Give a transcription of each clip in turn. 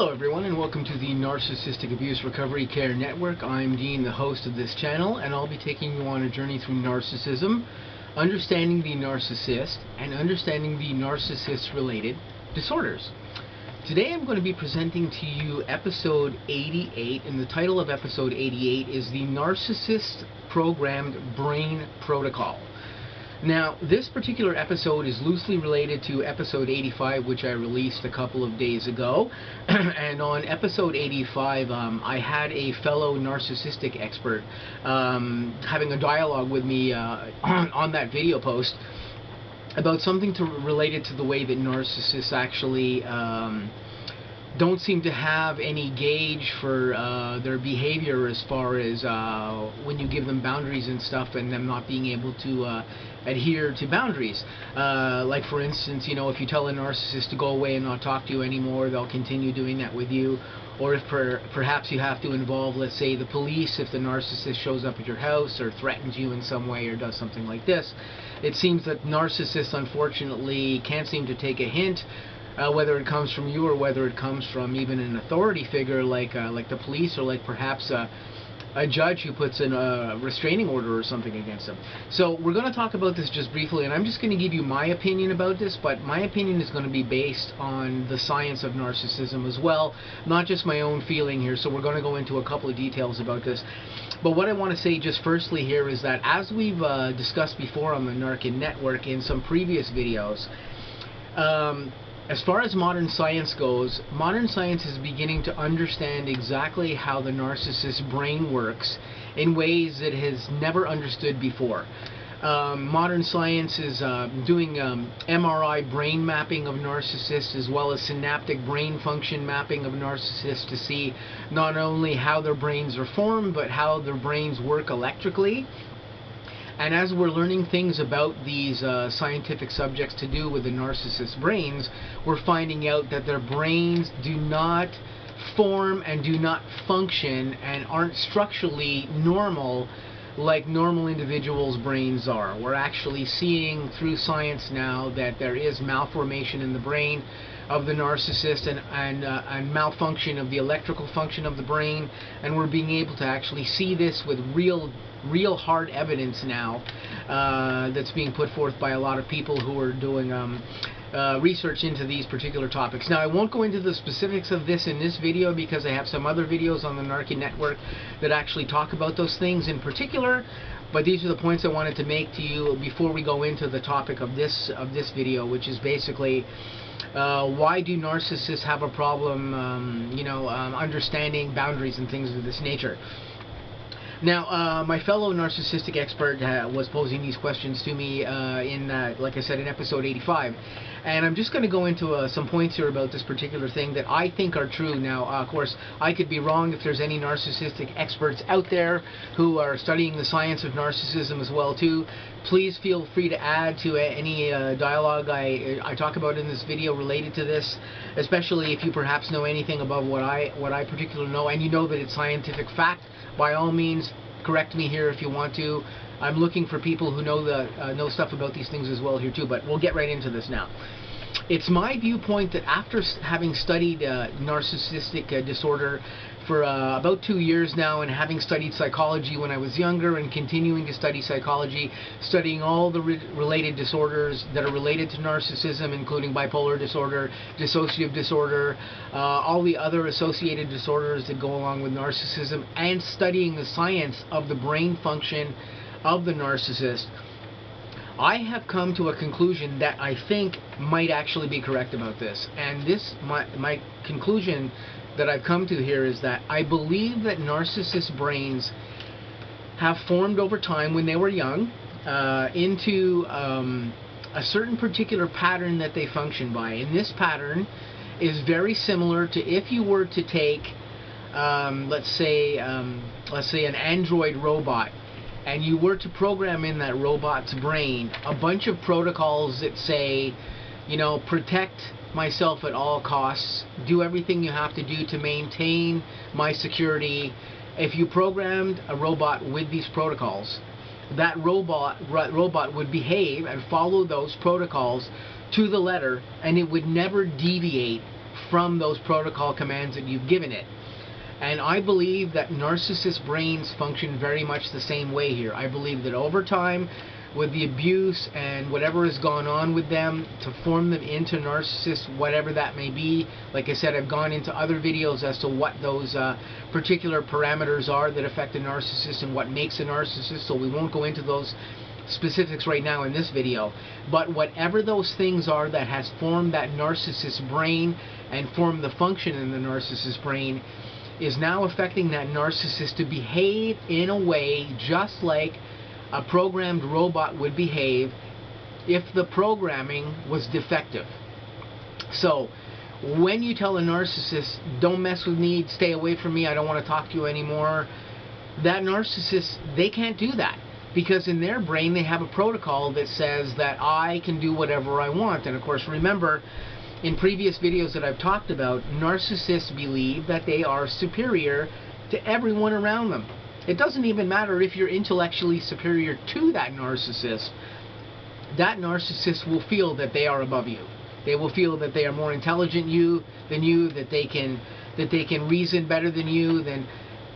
Hello everyone, and welcome to the Narcissistic Abuse Recovery Care Network. I'm Dean, the host of this channel, and I'll be taking you on a journey through narcissism, understanding the narcissist, and understanding the narcissist-related disorders. Today I'm going to be presenting to you episode 88, and the title of episode 88 is the Narcissist Programmed Brain Protocol. Now, this particular episode is loosely related to episode 85, which I released a couple of days ago. And on episode 85, I had a fellow narcissistic expert having a dialogue with me on that video post about something related to the way that narcissists actually don't seem to have any gauge for their behavior as far as when you give them boundaries and stuff, and them not being able to adhere to boundaries. Like for instance, you know, if you tell a narcissist to go away and not talk to you anymore, they'll continue doing that with you. Or if perhaps you have to involve, let's say, the police if the narcissist shows up at your house or threatens you in some way or does something like this. It seems that narcissists unfortunately can't seem to take a hint, whether it comes from you or whether it comes from even an authority figure like the police, or like perhaps a judge who puts in a restraining order or something against them. So we're going to talk about this just briefly, and I'm just going to give you my opinion about this, but my opinion is going to be based on the science of narcissism as well, not just my own feeling here. So we're going to go into a couple of details about this. But what I want to say just firstly here is that, as we've discussed before on the N.A.R.C.N network in some previous videos, as far as modern science goes, modern science is beginning to understand exactly how the narcissist's brain works in ways that it has never understood before. Modern science is doing MRI brain mapping of narcissists, as well as synaptic brain function mapping of narcissists, to see not only how their brains are formed, but how their brains work electrically. And as we're learning things about these scientific subjects to do with the narcissist's brains, we're finding out that their brains do not form and do not function and aren't structurally normal like normal individuals' brains are. We're actually seeing through science now that there is malformation in the brain of the narcissist and malfunction of the electrical function of the brain, and we're being able to actually see this with real hard evidence now that's being put forth by a lot of people who are doing research into these particular topics. Now, I won't go into the specifics of this in this video because I have some other videos on the N.A.R.C.N network that actually talk about those things in particular, but these are the points I wanted to make to you before we go into the topic of this video, which is basically why do narcissists have a problem understanding boundaries and things of this nature. Now, my fellow narcissistic expert was posing these questions to me like I said, in episode 85. And I'm just going to go into some points here about this particular thing that I think are true. Now, of course, I could be wrong. If there's any narcissistic experts out there who are studying the science of narcissism as well, too, please feel free to add to any dialogue I talk about in this video related to this, especially if you perhaps know anything above what I particularly know, and you know that it's scientific fact. By all means, correct me here if you want to. I'm looking for people who know stuff about these things as well here too, but we'll get right into this now. It's my viewpoint that after having studied narcissistic disorder for about 2 years now, and having studied psychology when I was younger, and continuing to study psychology, studying all the related disorders that are related to narcissism, including bipolar disorder, dissociative disorder, all the other associated disorders that go along with narcissism, and studying the science of the brain function of the narcissist, I have come to a conclusion that I think might actually be correct about this. And my conclusion that I've come to here is that I believe that narcissist brains have formed over time when they were young into a certain particular pattern that they function by. And this pattern is very similar to if you were to take, let's say an android robot, and you were to program in that robot's brain a bunch of protocols that say, you know, protect myself at all costs, do everything you have to do to maintain my security. If you programmed a robot with these protocols, that robot would behave and follow those protocols to the letter, and it would never deviate from those protocol commands that you've given it. And I believe that narcissist brains function very much the same way here. I believe that over time, with the abuse and whatever has gone on with them, to form them into narcissists, whatever that may be. Like I said, I've gone into other videos as to what those particular parameters are that affect a narcissist and what makes a narcissist, so we won't go into those specifics right now in this video. But whatever those things are that has formed that narcissist brain and formed the function in the narcissist brain is now affecting that narcissist to behave in a way just like a programmed robot would behave if the programming was defective. So when you tell a narcissist, don't mess with me, stay away from me, I don't want to talk to you anymore, that narcissist, they can't do that, because in their brain they have a protocol that says that I can do whatever I want. And of course, remember, in previous videos that I've talked about, narcissists believe that they are superior to everyone around them. It doesn't even matter if you're intellectually superior to that narcissist. That narcissist will feel that they are above you. They will feel that they are more intelligent than you, that they can reason better than you,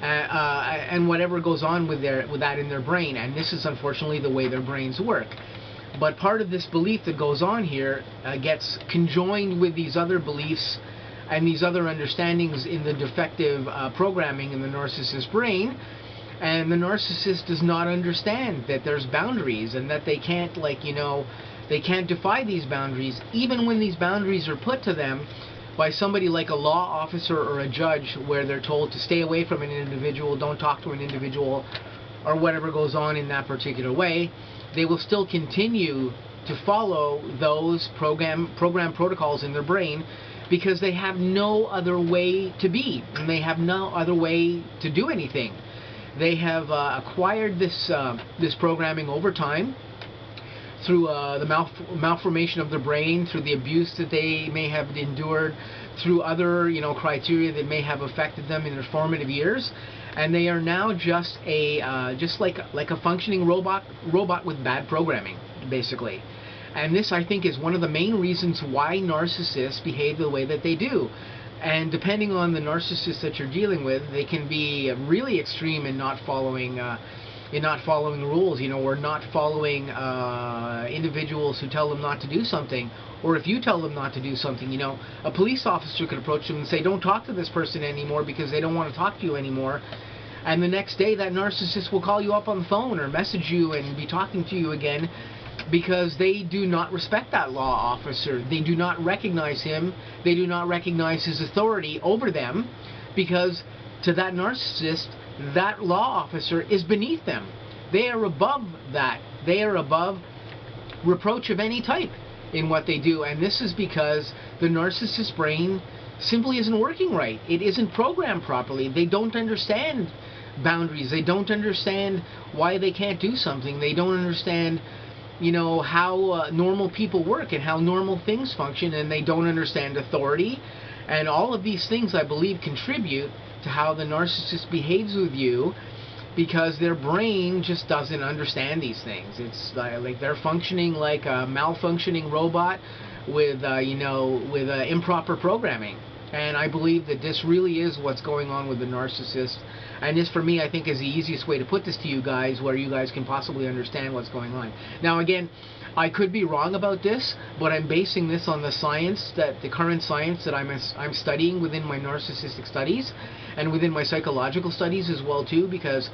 and whatever goes on with that in their brain. And this is unfortunately the way their brains work. But part of this belief that goes on here gets conjoined with these other beliefs and these other understandings in the defective programming in the narcissist brain. And the narcissist does not understand that there's boundaries and that they can't, they can't defy these boundaries, even when these boundaries are put to them by somebody like a law officer or a judge, where they're told to stay away from an individual, don't talk to an individual, or whatever goes on in that particular way. They will still continue to follow those program protocols in their brain, because they have no other way to be, and they have no other way to do anything. They have acquired this programming over time through the malformation of their brain, through the abuse that they may have endured, through other criteria that may have affected them in their formative years, and they are now just like a functioning robot with bad programming, basically. And this, I think, is one of the main reasons why narcissists behave the way that they do. And depending on the narcissist that you're dealing with, they can be really extreme in not following rules, or not following individuals who tell them not to do something. Or if you tell them not to do something, a police officer could approach them and say, don't talk to this person anymore, because they don't want to talk to you anymore. And the next day that narcissist will call you up on the phone or message you and be talking to you again, because they do not respect that law officer. They do not recognize him. They do not recognize his authority over them, because to that narcissist, that law officer is beneath them. They are above that. They are above reproach of any type in what they do. And this is because the narcissist brain simply isn't working right. It isn't programmed properly. They don't understand boundaries. They don't understand why they can't do something. They don't understand how normal people work and how normal things function, and they don't understand authority. And all of these things, I believe, contribute to how the narcissist behaves with you, because their brain just doesn't understand these things. It's like they're functioning like a malfunctioning robot with improper programming. And I believe that this really is what's going on with the narcissist. And this, for me, I think is the easiest way to put this to you guys, where you guys can possibly understand what's going on. Now, again, I could be wrong about this, but I'm basing this on the science, the current science that I'm studying within my narcissistic studies, and within my psychological studies as well too, because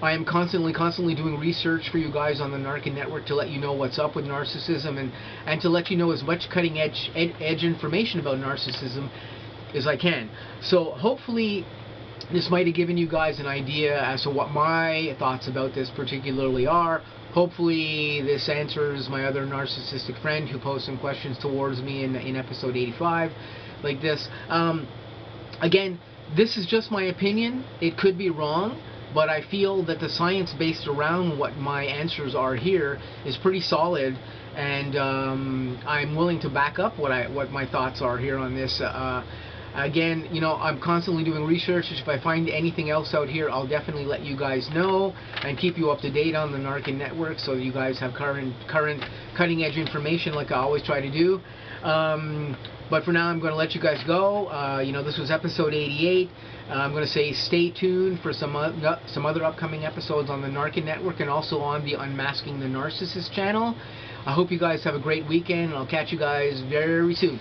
I am constantly doing research for you guys on the N.A.R.C.N network to let you know what's up with narcissism, and to let you know as much cutting edge information about narcissism as I can. So hopefully this might have given you guys an idea as to what my thoughts about this particularly are. Hopefully this answers my other narcissistic friend who posed some questions towards me in episode 85 like this. Again, this is just my opinion. It could be wrong, but I feel that the science based around what my answers are here is pretty solid, and I'm willing to back up what my thoughts are here on this. Again, I'm constantly doing research. If I find anything else out here, I'll definitely let you guys know and keep you up to date on the N.A.R.C.N network, so you guys have current cutting edge information like I always try to do. But for now, I'm going to let you guys go. This was episode 88. I'm going to say stay tuned for some other upcoming episodes on the N.A.R.C.N network and also on the Unmasking the Narcissist channel. I hope you guys have a great weekend, and I'll catch you guys very soon.